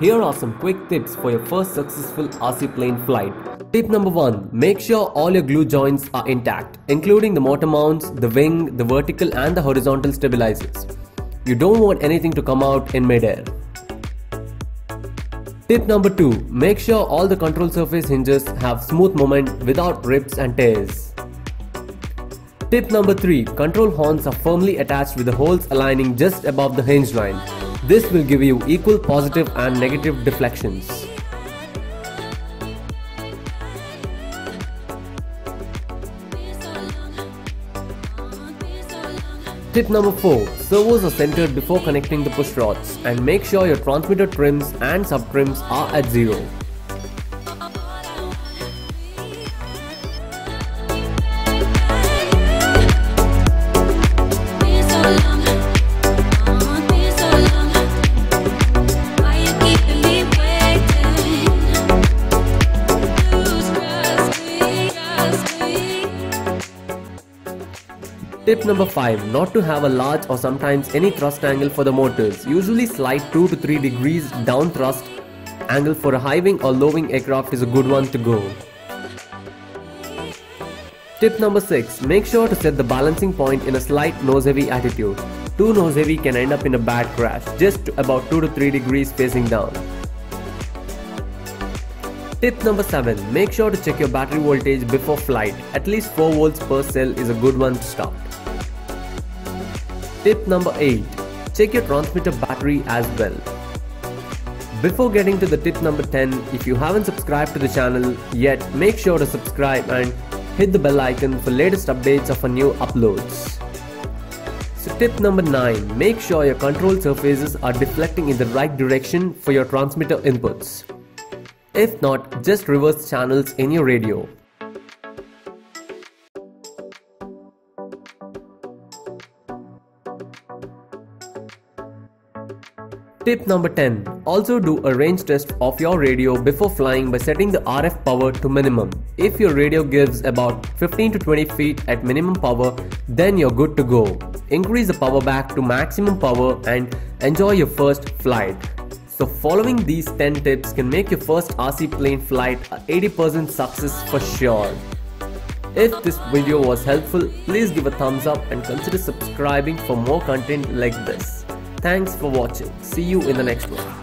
Here are some quick tips for your first successful RC plane flight. Tip number 1. Make sure all your glue joints are intact, including the motor mounts, the wing, the vertical and the horizontal stabilizers. You don't want anything to come out in mid-air. Tip number 2. Make sure all the control surface hinges have smooth movement without rips and tears. Tip number 3. Control horns are firmly attached with the holes aligning just above the hinge line. This will give you equal positive and negative deflections. Tip number 4. Servos are centered before connecting the push rods, and make sure your transmitter trims and sub-trims are at 0. Tip number 5. Not to have a large or sometimes any thrust angle for the motors. Usually slide 2 to 3 degrees down thrust angle for a high wing or low wing aircraft is a good one to go. Tip number 6. Make sure to set the balancing point in a slight nose heavy attitude. Too nose heavy can end up in a bad crash, just about 2 to 3 degrees facing down. Tip number 7. Make sure to check your battery voltage before flight. At least 4 volts per cell is a good one to start. Tip number 8. Check your transmitter battery as well. Before getting to the tip number 10, if you haven't subscribed to the channel yet, make sure to subscribe and hit the bell icon for latest updates of our new uploads. So tip number 9. Make sure your control surfaces are deflecting in the right direction for your transmitter inputs. If not, just reverse channels in your radio. Tip number 10. Also do a range test of your radio before flying by setting the RF power to minimum. If your radio gives about 15 to 20 feet at minimum power, then you're good to go. Increase the power back to maximum power and enjoy your first flight. So following these 10 tips can make your first RC plane flight a 80% success for sure. If this video was helpful, please give a thumbs up and consider subscribing for more content like this. Thanks for watching. See you in the next one.